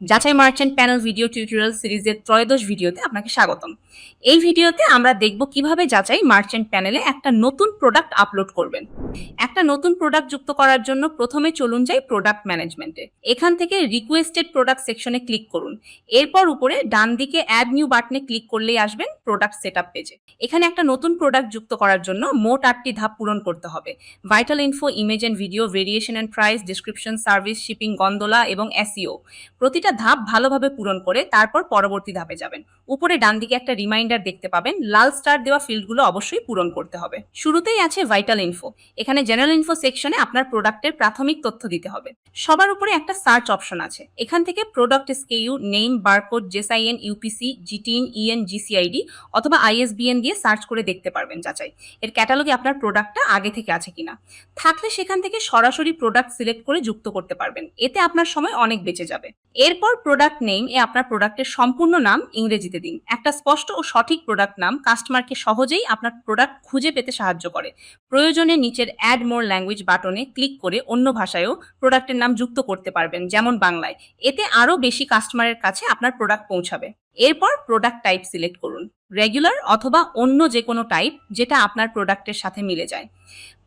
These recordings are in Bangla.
যাচাই মার্চেন্ট প্যানেল ভিডিও টিউটোরিয়াল সিরিজের ত্রয়োদশ ভিডিওতে আপনাকে স্বাগতম। এই ভিডিওতে আমরা দেখব কিভাবে যাচাই মার্চেন্ট প্যানেলে একটা নতুন প্রোডাক্ট আপলোড করবেন। একটা নতুন প্রোডাক্ট যুক্ত করার জন্য প্রথমে চলুন যাই প্রোডাক্ট ম্যানেজমেন্টে। এখান থেকে রিকোয়েস্টেড প্রোডাক্ট সেকশনে ক্লিক করুন। এরপর উপরে ডান দিকে অ্যাড নিউ বাটনে ক্লিক করলেই আসবেন প্রোডাক্ট সেটআপ পেজে। এখানে একটা নতুন প্রোডাক্ট যুক্ত করার জন্য মোট 8টি ধাপ পূরণ করতে হবে। Vital info, image and video, variation and price, description, service, shipping, gondola এবং এসইও। প্রতিটা ধাপ ভালোভাবে পূরণ করে তারপর পরবর্তী ধাপে যাবেন। উপরে ডান দিকে একটা রিমাইন্ডার দেখতে পাবেন, লাল স্টার দেওয়া ফিল্ডগুলো অবশ্যই পূরণ করতে হবে। শুরুতেই আছে ভাইটাল ইনফো। এখানে জেনারেল ইনফো সেকশনে আপনার প্রোডাক্টের প্রাথমিক তথ্য দিতে হবে। সবার উপরে একটা সার্চ অপশন আছে, এখান থেকে product SKU, name, barcode, GSIN, UPC, GTIN, EAN, GCID অথবা আইএসবিএন দিয়ে সার্চ করে দেখতে পারবেন যাচাই এর ক্যাটালগে আপনার প্রোডাক্টটা আগে থেকে আছে কিনা। থাকলে সেখান থেকে সরাসরি প্রোডাক্ট সিলেক্ট করে যুক্ত করতে পারবেন, এতে আপনার সময় অনেক বেঁচে যাবে। এরপর প্রোডাক্ট নেম এ আপনার প্রোডাক্টের সম্পূর্ণ নাম ইংরেজিতে দিন। একটা স্পষ্ট ও সঠিক প্রোডাক্ট নাম কাস্টমারকে সহজেই আপনার প্রোডাক্ট খুঁজে পেতে সাহায্য করে। প্রয়োজনে নিচের অ্যাড মোর ল্যাঙ্গুয়েজ বাটনে ক্লিক করে অন্য ভাষায়ও প্রোডাক্টের নাম যুক্ত করতে পারবেন, যেমন বাংলায়। এতে আরও বেশি কাস্টমারের কাছে আপনার প্রোডাক্ট পৌঁছাবে। এরপর প্রোডাক্ট টাইপ সিলেক্ট করুন, রেগুলার অথবা অন্য যে কোনো টাইপ যেটা আপনার প্রোডাক্টের সাথে মিলে যায়।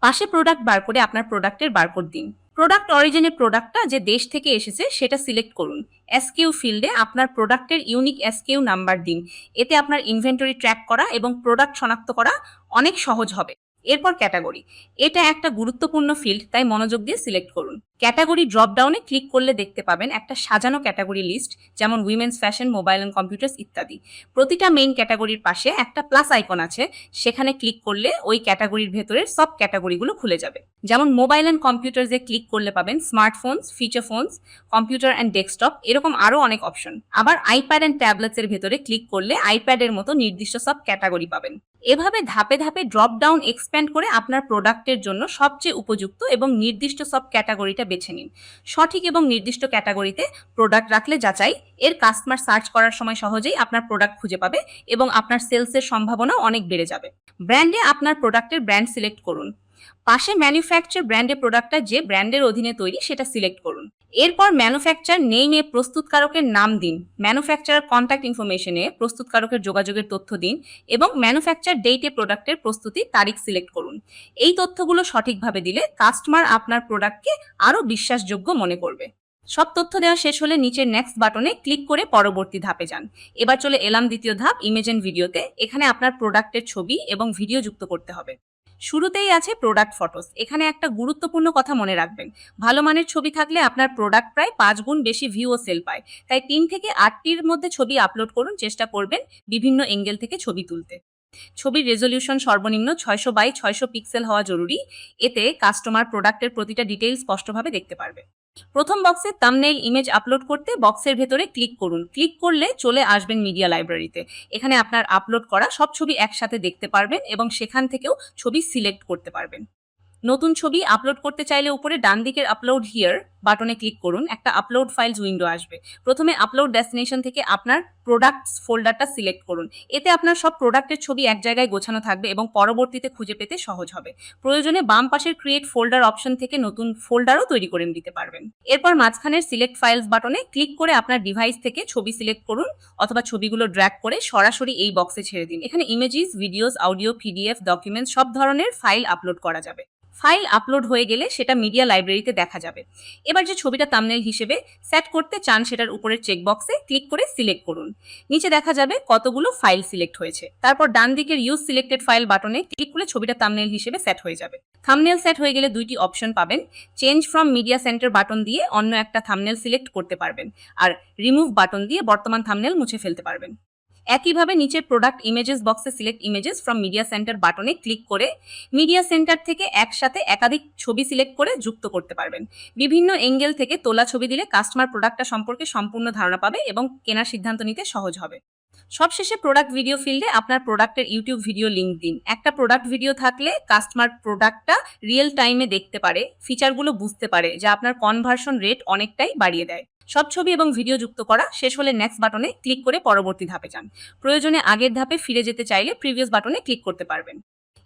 পাশে প্রোডাক্ট বার করে আপনার প্রোডাক্টের বারকোড দিন। প্রোডাক্ট অরিজিনের প্রোডাক্টটা যে দেশ থেকে এসেছে সেটা সিলেক্ট করুন। এসকিউ ফিল্ডে আপনার প্রোডাক্টের ইউনিক এসকিউ নাম্বার দিন। এতে আপনার ইনভেন্টরি ট্র্যাক করা এবং প্রোডাক্ট শনাক্ত করা অনেক সহজ হবে। এরপর ক্যাটাগরি, এটা একটা গুরুত্বপূর্ণ ফিল্ড, তাই মনোযোগ দিয়ে সিলেক্ট করুন। ক্যাটাগরি ড্রপ ডাউনে ক্লিক করলে দেখতে পাবেন একটা সাজানো ক্যাটাগরি লিস্ট, যেমন women's fashion, mobile and computers ইত্যাদি। প্রতিটা মেইন ক্যাটাগরির পাশে একটা প্লাস আইকন আছে, সেখানে ক্লিক করলে ওই ক্যাটাগরির ভেতরের সব ক্যাটাগরিগুলো খুলে যাবে। যেমন মোবাইল অ্যান্ড কম্পিউটার্সে ক্লিক করলে পাবেন smartphones, feature phones, computer and desktop, এরকম আরও অনেক অপশন। আবার আইপ্যাড অ্যান্ড ট্যাবলেটসের ভেতরে ক্লিক করলে আইপ্যাডের মতো নির্দিষ্ট সব ক্যাটাগরি পাবেন। এভাবে ধাপে ধাপে ড্রপ ডাউন এক্সপ্যান্ড করে আপনার প্রোডাক্টের জন্য সবচেয়ে উপযুক্ত এবং নির্দিষ্ট সব ক্যাটাগরিটা বেছে নিন। সঠিক এবং নির্দিষ্ট ক্যাটাগরিতে প্রোডাক্ট রাখলে যাচাই এর কাস্টমার সার্চ করার সময় সহজেই আপনার প্রোডাক্ট খুঁজে পাবে এবং আপনার সেলসের সম্ভাবনাও অনেক বেড়ে যাবে। ব্র্যান্ডে আপনার প্রোডাক্টের ব্র্যান্ড সিলেক্ট করুন। পাশে ম্যানুফ্যাকচার ব্র্যান্ডে প্রোডাক্টটা যে ব্র্যান্ডের অধীনে তৈরি সেটা সিলেক্ট করুন। এরপর ম্যানুফ্যাকচার নেমে প্রস্তুতকারকের নাম দিন। ম্যানুফ্যাকচারার কন্ট্যাক্ট ইনফরমেশনে প্রস্তুতকারকের যোগাযোগের তথ্য দিন এবং ম্যানুফ্যাকচার ডেটে প্রোডাক্টের প্রস্তুতির তারিখ সিলেক্ট করুন। এই তথ্যগুলো সঠিকভাবে দিলে কাস্টমার আপনার প্রোডাক্টকে আরও বিশ্বাসযোগ্য মনে করবে। সব তথ্য দেওয়া শেষ হলে নিচের নেক্সট বাটনে ক্লিক করে পরবর্তী ধাপে যান। এবার চলে এলাম দ্বিতীয় ধাপ, ইমেজ এন্ড ভিডিওতে। এখানে আপনার প্রোডাক্টের ছবি এবং ভিডিও যুক্ত করতে হবে। শুরুতেই আছে প্রোডাক্ট ফটোস। এখানে একটা গুরুত্বপূর্ণ কথা মনে রাখবেন, ভালো মানের ছবি থাকলে আপনার প্রোডাক্ট প্রায় 5 গুণ বেশি ভিউ ও সেল পায়। তাই 3 থেকে 8টির মধ্যে ছবি আপলোড করুন, চেষ্টা করবেন বিভিন্ন অ্যাঙ্গেল থেকে ছবি তুলতে। ছবির রেজলিউশন সর্বনিম্ন 600 বাই 600 পিক্সেল হওয়া জরুরি, এতে কাস্টমার প্রোডাক্টের প্রতিটা ডিটেইল স্পষ্টভাবে দেখতে পারবে। প্রথম বক্সে থাম্বনেইল ইমেজ আপলোড করতে বক্সের ভেতরে ক্লিক করুন। ক্লিক করলে চলে আসবেন মিডিয়া লাইব্রেরিতে। এখানে আপনার আপলোড করা সব ছবি একসাথে দেখতে পারবেন এবং সেখান থেকেও ছবি সিলেক্ট করতে পারবেন। নতুন ছবি আপলোড করতে চাইলে উপরে ডান দিকের আপলোড হিয়ার বাটনে ক্লিক করুন। একটা আপলোড ফাইলস উইন্ডো আসবে। প্রথমে আপলোড ডেস্টিনেশন থেকে আপনার প্রোডাক্টস ফোল্ডারটা সিলেক্ট করুন। এতে আপনার সব প্রোডাক্টের ছবি এক জায়গায় গোছানো থাকবে এবং পরবর্তীতে খুঁজে পেতে সহজ হবে। প্রয়োজনে বাম পাশের ক্রিয়েট ফোল্ডার অপশন থেকে নতুন ফোল্ডারও তৈরি করে নিতে পারবেন। এরপর মাঝখানের সিলেক্ট ফাইলস বাটনে ক্লিক করে আপনার ডিভাইস থেকে ছবি সিলেক্ট করুন অথবা ছবিগুলো ড্র্যাগ করে সরাসরি এই বক্সে ছেড়ে দিন। এখানে images, videos, audio, PDF, documents সব ধরনের ফাইল আপলোড করা যাবে। ফাইল আপলোড হয়ে গেলে সেটা মিডিয়া লাইব্রেরিতে দেখা যাবে। এবার যে ছবিটা থাম্বনেইল হিসেবে সেট করতে চান সেটার উপরের চেকবক্সে ক্লিক করে সিলেক্ট করুন। নিচে দেখা যাবে কতগুলো ফাইল সিলেক্ট হয়েছে। তারপর ডান দিকের ইউজ সিলেক্টেড ফাইল বাটনে ক্লিক করলে ছবিটা থাম্বনেইল হিসেবে সেট হয়ে যাবে। থাম্বনেইল সেট হয়ে গেলে দুইটি অপশন পাবেন। Change from media centre button দিয়ে অন্য একটা থাম্বনেইল সিলেক্ট করতে পারবেন, আর রিমুভ বাটন দিয়ে বর্তমান থাম্বনেইল মুছে ফেলতে পারবেন। একইভাবে নিচের প্রোডাক্ট ইমেজেস বক্সে select images from media centre বাটনে ক্লিক করে মিডিয়া সেন্টার থেকে একসাথে একাধিক ছবি সিলেক্ট করে যুক্ত করতে পারবেন। বিভিন্ন অ্যাঙ্গেল থেকে তোলা ছবি দিলে কাস্টমার প্রোডাক্টটা সম্পর্কে সম্পূর্ণ ধারণা পাবে এবং কেনার সিদ্ধান্ত নিতে সহজ হবে। সবশেষে প্রোডাক্ট ভিডিও ফিল্ডে আপনার প্রোডাক্টের ইউটিউব ভিডিও লিঙ্ক দিন। একটা প্রোডাক্ট ভিডিও থাকলে কাস্টমার প্রোডাক্টটা রিয়েল টাইমে দেখতে পারে, ফিচারগুলো বুঝতে পারে, যা আপনার কনভার্সন রেট অনেকটাই বাড়িয়ে দেয়। সব ছবি এবং ভিডিও যুক্ত করা শেষ হলে নেক্সট বাটনে ক্লিক করে পরবর্তী ধাপে যান। প্রয়োজনে আগের ধাপে ফিরে যেতে চাইলে প্রিভিয়াস বাটনে ক্লিক করতে পারবেন।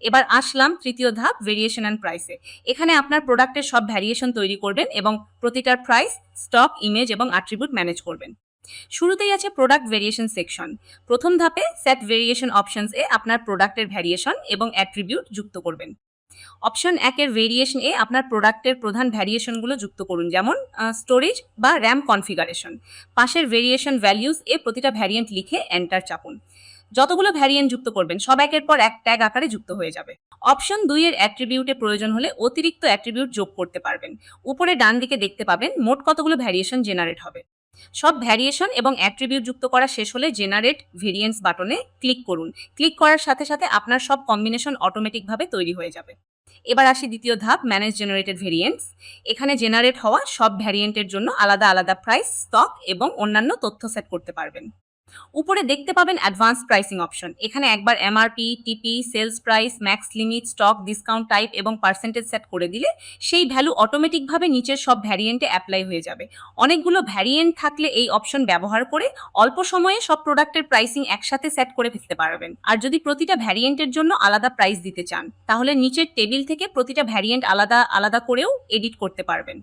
এবার আসলাম তৃতীয় ধাপ, ভেরিয়েশন অ্যান্ড প্রাইসে। এখানে আপনার প্রোডাক্টের সব ভ্যারিয়েশন তৈরি করবেন এবং প্রতিটার প্রাইস, স্টক, ইমেজ এবং অ্যাট্রিবিউট ম্যানেজ করবেন। শুরুতেই আছে প্রোডাক্ট ভেরিয়েশন সেকশন। প্রথম ধাপে সেট ভেরিয়েশন অপশনস এ আপনার প্রোডাক্টের ভ্যারিয়েশন এবং অ্যাট্রিবিউট যুক্ত করবেন। অপশন 1 এর ভেরিয়েশন এ আপনার প্রোডাক্টের প্রধান ভ্যারিয়েশনগুলো যুক্ত করুন, যেমন স্টোরেজ বা র্যাম কনফিগারেশন। পাশের ভেরিয়েশন ভ্যালিউজ এ প্রতিটা ভ্যারিয়েন্ট লিখে এন্টার চাপুন। যতগুলো ভ্যারিয়েন্ট যুক্ত করবেন সব একের পর এক ট্যাগ আকারে যুক্ত হয়ে যাবে। অপশন 2 এর অ্যাট্রিবিউটে প্রয়োজন হলে অতিরিক্ত অ্যাট্রিবিউট যোগ করতে পারবেন। উপরে ডান দিকে দেখতে পাবেন মোট কতগুলো ভ্যারিয়েশন জেনারেট হবে। সব ভ্যারিয়েশন এবং অ্যাট্রিবিউট যুক্ত করা শেষ হলে জেনারেট ভেরিয়েন্স বাটনে ক্লিক করুন। ক্লিক করার সাথে সাথে আপনার সব কম্বিনেশন অটোমেটিকভাবে তৈরি হয়ে যাবে। এবার আসি দ্বিতীয় ধাপ, ম্যানেজ জেনারেটেড ভেরিয়েন্টস। এখানে জেনারেট হওয়া সব ভ্যারিয়েন্টের জন্য আলাদা আলাদা প্রাইস, স্টক এবং অন্যান্য তথ্য সেট করতে পারবেন। উপরে দেখতে পাবেন অ্যাডভান্স প্রাইসিং অপশন। এখানে একবার MRP, TP, sales price, max limit, stock, discount type এবং পার্সেন্টেজ সেট করে দিলে সেই ভ্যালু অটোমেটিকভাবে নিচের সব ভ্যারিয়েন্টে অ্যাপ্লাই হয়ে যাবে। অনেকগুলো ভ্যারিয়েন্ট থাকলে এই অপশন ব্যবহার করে অল্প সময়ে সব প্রোডাক্টের প্রাইসিং একসাথে সেট করে ফেলতে পারবেন। আর যদি প্রতিটা ভ্যারিয়েন্টের জন্য আলাদা প্রাইস দিতে চান তাহলে নিচের টেবিল থেকে প্রতিটা ভ্যারিয়েন্ট আলাদা আলাদা করেও এডিট করতে পারবেন।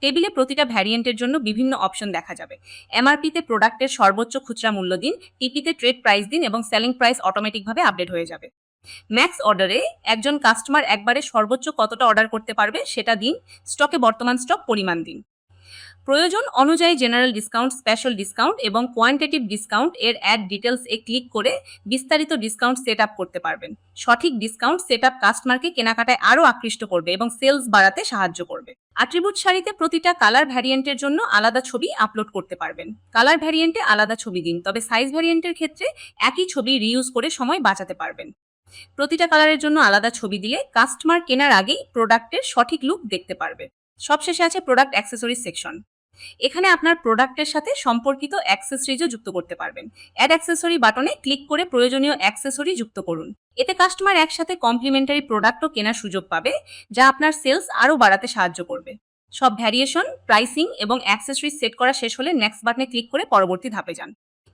টেবিলে প্রতিটা ভ্যারিয়েন্টের জন্য বিভিন্ন অপশন দেখা যাবে। এমআরপিতে প্রোডাক্টের সর্বোচ্চ খুচরা মূল্য দিন, টিপিতে ট্রেড প্রাইস দিন এবং সেলিং প্রাইস অটোমেটিকভাবে আপডেট হয়ে যাবে। ম্যাক্স অর্ডারে একজন কাস্টমার একবারে সর্বোচ্চ কতটা অর্ডার করতে পারবে সেটা দিন, স্টকে বর্তমান স্টক পরিমাণ দিন। প্রয়োজন অনুযায়ী জেনারেল ডিসকাউন্ট, স্পেশাল ডিসকাউন্ট এবং কোয়ান্টিটিভ ডিসকাউন্ট এর অ্যাড ডিটেলস এ ক্লিক করে বিস্তারিত ডিসকাউন্ট সেট আপ করতে পারবেন। সঠিক ডিসকাউন্ট সেট আপ কাস্টমারকে কেনাকাটায় আরও আকৃষ্ট করবে এবং সেলস বাড়াতে সাহায্য করবে। অ্যাট্রিবিউট সারিতে প্রতিটা কালার ভ্যারিয়েন্টের জন্য আলাদা ছবি আপলোড করতে পারবেন। কালার ভ্যারিয়েন্টে আলাদা ছবি দিন, তবে সাইজ ভ্যারিয়েন্টের ক্ষেত্রে একই ছবি রিইউজ করে সময় বাঁচাতে পারবেন। প্রতিটা কালারের জন্য আলাদা ছবি দিলে কাস্টমার কেনার আগেই প্রোডাক্টের সঠিক লুক দেখতে পারবে। সবশেষে আছে প্রোডাক্ট অ্যাক্সেসরিজ সেকশন। এখানে আপনার প্রোডাক্টের সাথে সম্পর্কিত অ্যাক্সেসরিজও যুক্ত করতে পারবেন। অ্যাড অ্যাক্সেসরি বাটনে ক্লিক করে প্রয়োজনীয় অ্যাক্সেসরি যুক্ত করুন। এতে কাস্টমার একসাথে কমপ্লিমেন্টারি প্রোডাক্টও কেনার সুযোগ পাবে, যা আপনার সেলস আরও বাড়াতে সাহায্য করবে। সব ভ্যারিয়েশন, প্রাইসিং এবং অ্যাক্সেসরিজ সেট করা শেষ হলে নেক্সট বাটনে ক্লিক করে পরবর্তী ধাপে যান।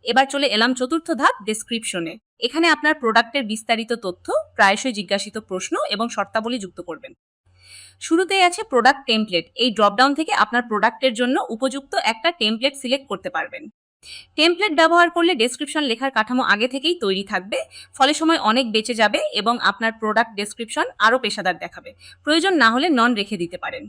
এবার চলে এলাম চতুর্থ ধাপ, ডেসক্রিপশনে। এখানে আপনার প্রোডাক্টের বিস্তারিত তথ্য, প্রায়শই জিজ্ঞাসিত প্রশ্ন এবং শর্তাবলী যুক্ত করবেন। শুরুতেই আছে প্রোডাক্ট টেমপ্লেট। এই ড্রপডাউন থেকে আপনার প্রোডাক্টের জন্য উপযুক্ত একটা টেমপ্লেট সিলেক্ট করতে পারবেন। টেমপ্লেট ব্যবহার করলে ডেসক্রিপশন লেখার কাঠামো আগে থেকেই তৈরি থাকবে, ফলে সময় অনেক বেঁচে যাবে এবং আপনার প্রোডাক্ট ডেসক্রিপশন আরও পেশাদার দেখাবে। প্রয়োজন না হলে নন রেখে দিতে পারেন।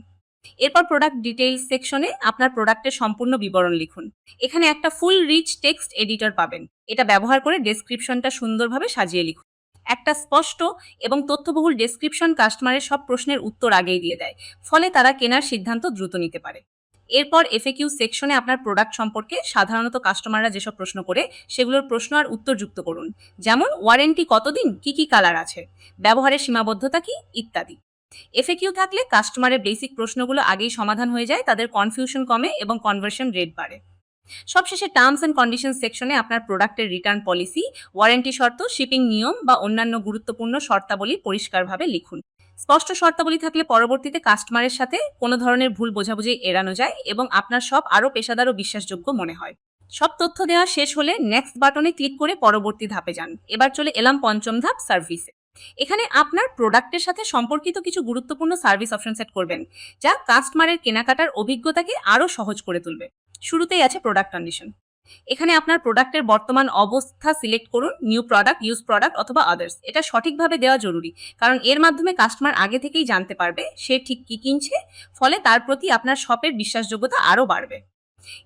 এরপর প্রোডাক্ট ডিটেইলস সেকশনে আপনার প্রোডাক্টের সম্পূর্ণ বিবরণ লিখুন। এখানে একটা ফুল রিচ টেক্সট এডিটর পাবেন। এটা ব্যবহার করে ডেসক্রিপশনটা সুন্দরভাবে সাজিয়ে লিখুন। একটা স্পষ্ট এবং তথ্যবহুল ডেসক্রিপশন কাস্টমারের সব প্রশ্নের উত্তর আগেই দিয়ে দেয়, ফলে তারা কেনার সিদ্ধান্ত দ্রুত নিতে পারে। এরপর এফএকিউ সেকশনে আপনার প্রোডাক্ট সম্পর্কে সাধারণত কাস্টমাররা যেসব প্রশ্ন করে সেগুলোর প্রশ্ন আর উত্তর যুক্ত করুন, যেমন ওয়ারেন্টি কতদিন, কি কালার আছে, ব্যবহারের সীমাবদ্ধতা কি ইত্যাদি। এফএকিউ থাকলে কাস্টমারের বেসিক প্রশ্নগুলো আগেই সমাধান হয়ে যায়, তাদের কনফিউশন কমে এবং কনভার্সন রেট বাড়ে। সবশেষে টার্মস অ্যান্ড কন্ডিশন সেকশনে আপনার প্রোডাক্টের রিটার্ন পলিসি, ওয়ারেন্টি শর্ত, শিপিং নিয়ম বা অন্যান্য গুরুত্বপূর্ণ শর্তাবলী পরিষ্কারভাবে লিখুন। স্পষ্ট শর্তাবলী থাকলে পরবর্তীতে কাস্টমারের সাথে কোনো ধরনের ভুল বোঝাবুঝি এড়ানো যায় এবং আপনার সব আরও পেশাদার ও বিশ্বাসযোগ্য মনে হয়। সব তথ্য দেওয়া শেষ হলে নেক্সট বাটনে ক্লিক করে পরবর্তী ধাপে যান। এবার চলে এলাম পঞ্চম ধাপ, সার্ভিসে। এখানে আপনার প্রোডাক্টের সাথে সম্পর্কিত কিছু গুরুত্বপূর্ণ সার্ভিস অপশন সেট করবেন, যা কাস্টমারের কেনাকাটার অভিজ্ঞতাকে আরও সহজ করে তুলবে। শুরুতেই আছে প্রোডাক্ট কন্ডিশন। এখানে আপনার প্রোডাক্টের বর্তমান অবস্থা সিলেক্ট করুন, নিউ প্রোডাক্ট, ইউজ প্রোডাক্ট অথবা আদার্স। এটা সঠিকভাবে দেওয়া জরুরি, কারণ এর মাধ্যমে কাস্টমার আগে থেকেই জানতে পারবে সে ঠিক কি কিনছে, ফলে তার প্রতি আপনার শপের বিশ্বাসযোগ্যতা আরও বাড়বে।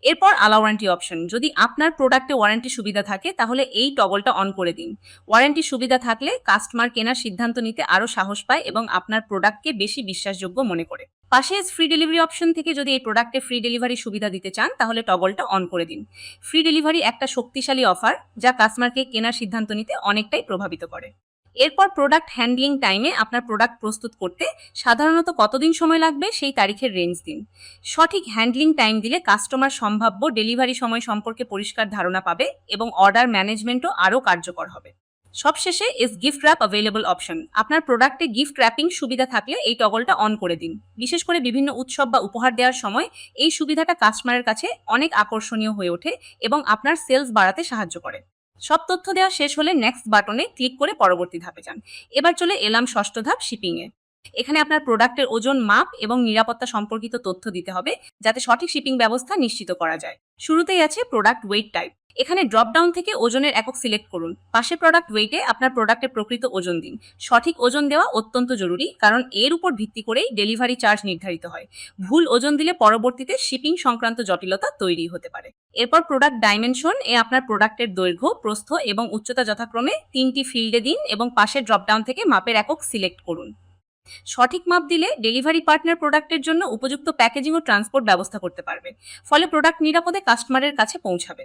এরপর আলাউ ওয়ারেন্টি অপশন। যদি আপনার প্রোডাক্টে ওয়ারেন্টি সুবিধা থাকে তাহলে এই টগলটা অন করে দিন। ওয়ারেন্টি সুবিধা থাকলে কাস্টমার কেনার সিদ্ধান্ত নিতে আরও সাহস পায় এবং আপনার প্রোডাক্টকে বেশি বিশ্বাসযোগ্য মনে করে। পাশে ফ্রি ডেলিভারি অপশন থেকে যদি এই প্রোডাক্টে ফ্রি ডেলিভারি সুবিধা দিতে চান তাহলে টগলটা অন করে দিন। ফ্রি ডেলিভারি একটা শক্তিশালী অফার, যা কাস্টমারকে কেনার সিদ্ধান্ত নিতে অনেকটাই প্রভাবিত করে। এরপর প্রোডাক্ট হ্যান্ডলিং টাইমে আপনার প্রোডাক্ট প্রস্তুত করতে সাধারণত কতদিন সময় লাগবে সেই তারিখের রেঞ্জ দিন। সঠিক হ্যান্ডলিং টাইম দিলে কাস্টমার সম্ভাব্য ডেলিভারি সময় সম্পর্কে পরিষ্কার ধারণা পাবে এবং অর্ডার ম্যানেজমেন্টও আরও কার্যকর হবে। সবশেষে গিফট র্যাপ অ্যাভেলেবল অপশন। আপনার প্রোডাক্টে গিফট র্যাপিং সুবিধা থাকলে এই টগলটা অন করে দিন। বিশেষ করে বিভিন্ন উৎসব বা উপহার দেওয়ার সময় এই সুবিধাটা কাস্টমারের কাছে অনেক আকর্ষণীয় হয়ে ওঠে এবং আপনার সেলস বাড়াতে সাহায্য করে। সব তথ্য দেওয়া শেষ হলে নেক্সট বাটনে ক্লিক করে পরবর্তী ধাপে যান। এবার চলে এলাম ষষ্ঠ ধাপ শিপিং এ। এখানে আপনার প্রোডাক্টের ওজন, মাপ এবং নিরাপত্তা সম্পর্কিত তথ্য দিতে হবে যাতে সঠিক শিপিং ব্যবস্থা নিশ্চিত করা যায়। শুরুতেই আছে প্রোডাক্ট ওয়েট টাইপ। এখানে ড্রপ ডাউন থেকে ওজনের একক সিলেক্ট করুন। পাশে প্রোডাক্ট ওয়েটে আপনার প্রোডাক্টের প্রকৃত ওজন দিন। সঠিক ওজন দেওয়া অত্যন্ত জরুরি, কারণ এর উপর ভিত্তি করেই ডেলিভারি চার্জ নির্ধারিত হয়। ভুল ওজন দিলে পরবর্তীতে শিপিং সংক্রান্ত জটিলতা তৈরি হতে পারে। এরপর প্রোডাক্ট ডাইমেনশন এ আপনার প্রোডাক্টের দৈর্ঘ্য, প্রস্থ এবং উচ্চতা যথাক্রমে 3টি ফিল্ডে দিন এবং পাশের ড্রপডাউন থেকে মাপের একক সিলেক্ট করুন। সঠিক মাপ দিলে ডেলিভারি পার্টনার প্রোডাক্টের জন্য উপযুক্ত প্যাকেজিং ও ট্রান্সপোর্ট ব্যবস্থা করতে পারবে, ফলে প্রোডাক্ট নিরাপদে কাস্টমারের কাছে পৌঁছাবে।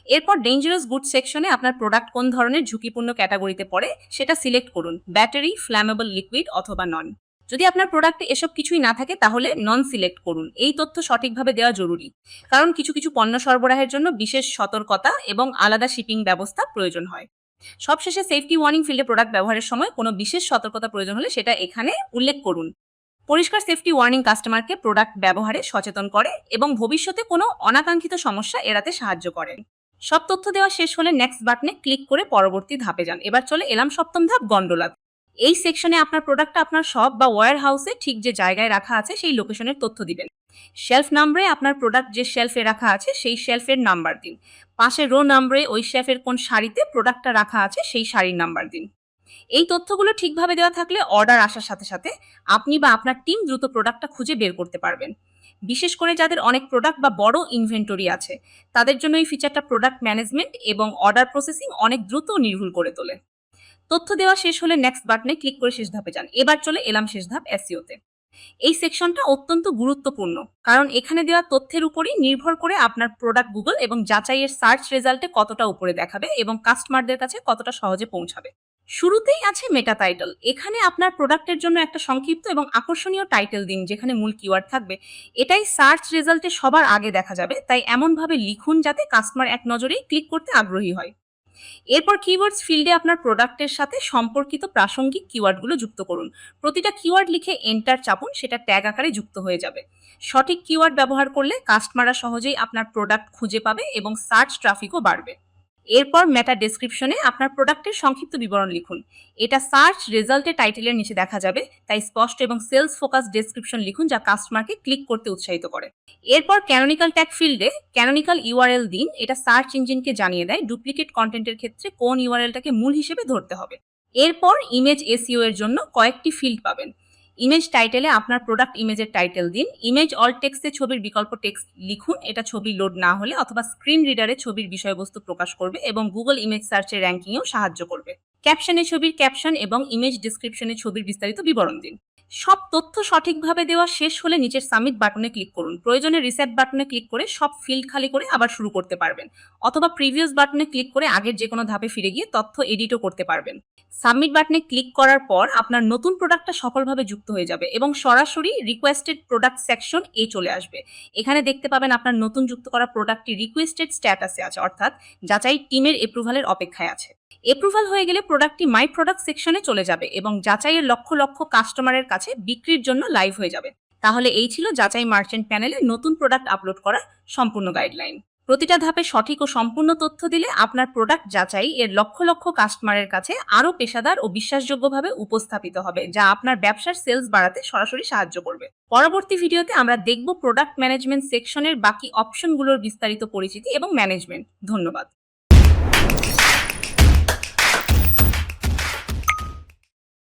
এরপর ডেঞ্জারাস গুড সেকশনে আপনার প্রোডাক্ট কোন ধরনের ঝুঁকিপূর্ণ ক্যাটাগরিতে পড়ে সেটা সিলেক্ট করুন, ব্যাটারি, ফ্ল্যামেবল লিকুইড অথবা নন। যদি আপনার প্রোডাক্টে এসব কিছুই না থাকে তাহলে নন সিলেক্ট করুন। এই তথ্য সঠিকভাবে দেওয়া জরুরি, কারণ কিছু কিছু পণ্য সরবরাহের জন্য বিশেষ সতর্কতা এবং আলাদা শিপিং ব্যবস্থা প্রয়োজন হয়। সবশেষে সেফটি ওয়ার্নিং ফিল্ডে প্রোডাক্ট ব্যবহারের সময় কোনো বিশেষ সতর্কতা প্রয়োজন হলে সেটা এখানে উল্লেখ করুন। পরিষ্কার সেফটি ওয়ার্নিং কাস্টমারকে প্রোডাক্ট ব্যবহারে সচেতন করে এবং ভবিষ্যতে কোনো অনাকাঙ্ক্ষিত সমস্যা এড়াতে সাহায্য করে। সব তথ্য দেওয়া শেষ হলে নেক্সট বাটনে ক্লিক করে পরবর্তী ধাপে যান। এবার চলে এলাম সপ্তম ধাপ, গন্ডোলা। এই সেকশনে আপনার প্রোডাক্টটা আপনার শপ বা ওয়্যার হাউসে ঠিক যে জায়গায় রাখা আছে সেই লোকেশনের তথ্য দিবেন। শেলফ নাম্বারে আপনার প্রোডাক্ট যে শেলফে রাখা আছে সেই শেলফের নাম্বার দিন। পাশে রো নাম্বারে ওই শেলফের কোন সারিতে প্রোডাক্টটা রাখা আছে সেই সারির নাম্বার দিন। এই তথ্যগুলো ঠিকভাবে দেওয়া থাকলে অর্ডার আসার সাথে সাথে আপনি বা আপনার টিম দ্রুত প্রোডাক্টটা খুঁজে বের করতে পারবেন। বিশেষ করে যাদের অনেক প্রোডাক্ট বা বড় ইনভেন্টরি আছে, তাদের জন্য এই ফিচারটা প্রোডাক্ট ম্যানেজমেন্ট এবং অর্ডার প্রসেসিং অনেক দ্রুত ও নির্ভুল করে তোলে। তথ্য দেওয়া শেষ হলে নেক্সট বাটনে ক্লিক করে শেষ ধাপে যান। এবার চলে এলাম শেষ ধাপ, এসইওতে। এই সেকশনটা অত্যন্ত গুরুত্বপূর্ণ, কারণ এখানে দেওয়া তথ্যের উপরই নির্ভর করে আপনার প্রোডাক্ট গুগল এবং যাচাইয়ের সার্চ রেজাল্টে কতটা উপরে দেখাবে এবং কাস্টমারদের কাছে কতটা সহজে পৌঁছাবে। শুরুতেই আছে মেটা টাইটেল। এখানে আপনার প্রোডাক্টের জন্য একটা সংক্ষিপ্ত এবং আকর্ষণীয় টাইটেল দিন যেখানে মূল কিওয়ার্ড থাকবে। এটাই সার্চ রেজাল্টে সবার আগে দেখা যাবে, তাই এমনভাবে লিখুন যাতে কাস্টমার এক নজরেই ক্লিক করতে আগ্রহী হয়। এরপর কিওয়ার্ডস ফিল্ডে আপনার প্রোডাক্টের সাথে সম্পর্কিত প্রাসঙ্গিক কিওয়ার্ডগুলো যুক্ত করুন। প্রতিটা কিওয়ার্ড লিখে এন্টার চাপুন, সেটা ট্যাগ আকারে যুক্ত হয়ে যাবে। সঠিক কিওয়ার্ড ব্যবহার করলে কাস্টমাররা সহজেই আপনার প্রোডাক্ট খুঁজে পাবে এবং সার্চ ট্রাফিকও বাড়বে। এরপর মেটা ডেসক্রিপশনে আপনার প্রোডাক্টের সংক্ষিপ্ত বিবরণ লিখুন। এটা সার্চ রেজাল্টে টাইটেলের নিচে দেখা যাবে, তাই স্পষ্ট এবং সেলস ফোকাস ডেসক্রিপশন লিখুন যা কাস্টমারকে ক্লিক করতে উৎসাহিত করে। এরপর ক্যানোনিক্যাল ট্যাগ ফিল্ডে ক্যানোনিক্যাল ইউআরএল দিন। এটা সার্চ ইঞ্জিনকে জানিয়ে দেয় ডুপ্লিকেট কন্টেন্টের ক্ষেত্রে কোন ইউআরএলটাকে মূল হিসেবে ধরতে হবে। এরপর ইমেজ এসইও এর জন্য কয়েকটি ফিল্ড পাবেন। ইমেজ টাইটেলে আপনার প্রোডাক্ট ইমেজের টাইটেল দিন। ইমেজ অল টেক্সটে ছবির বিকল্প টেক্সট লিখুন, এটা ছবি লোড না হলে অথবা স্ক্রিন রিডারে ছবির বিষয়বস্তু প্রকাশ করবে এবং গুগল ইমেজ সার্চের র্যাঙ্কিংয়েও সাহায্য করবে। ক্যাপশনে ছবির ক্যাপশন এবং ইমেজ ডিসক্রিপশনে ছবির বিস্তারিত বিবরণ দিন। সব তথ্য সঠিকভাবে দেওয়া শেষ হলে নিচের সাবমিট বাটনে ক্লিক করুন। প্রয়োজনে রিসেট বাটনে ক্লিক করে সব ফিল্ড খালি করে আবার শুরু করতে পারবেন, অথবা প্রিভিয়াস বাটনে ক্লিক করে আগের যে কোনো ধাপে ফিরে গিয়ে তথ্য এডিটও করতে পারবেন। সাবমিট বাটনে ক্লিক করার পর আপনার নতুন প্রোডাক্টটা সফলভাবে যুক্ত হয়ে যাবে এবং সরাসরি রিকোয়েস্টেড প্রোডাক্ট সেকশন এ চলে আসবে। এখানে দেখতে পাবেন আপনার নতুন যুক্ত করা প্রোডাক্টটি রিকোয়েস্টেড স্ট্যাটাসে আছে, অর্থাৎ যাচাই টিমের এপ্রুভালের অপেক্ষায় আছে। এপ্রুভাল হয়ে গেলে প্রোডাক্টটি মাই প্রোডাক্ট সেকশনে চলে যাবে এবং যাচাইয়ের লক্ষ লক্ষ কাস্টমারের কাছে বিক্রির জন্য লাইভ হয়ে যাবে। তাহলে এই ছিল যাচাই মার্চেন্ট প্যানেলে নতুন প্রোডাক্ট আপলোড করার সম্পূর্ণ গাইডলাইন। প্রতিটা ধাপে সঠিক ও সম্পূর্ণ তথ্য দিলে আপনার প্রোডাক্ট যাচাই এর লক্ষ লক্ষ কাস্টমারের কাছে আরও পেশাদার ও বিশ্বাসযোগ্যভাবে উপস্থাপিত হবে, যা আপনার ব্যবসার সেলস বাড়াতে সরাসরি সাহায্য করবে। পরবর্তী ভিডিওতে আমরা দেখব প্রোডাক্ট ম্যানেজমেন্ট সেকশনের বাকি অপশনগুলোর বিস্তারিত পরিচিতি এবং ম্যানেজমেন্ট। ধন্যবাদ।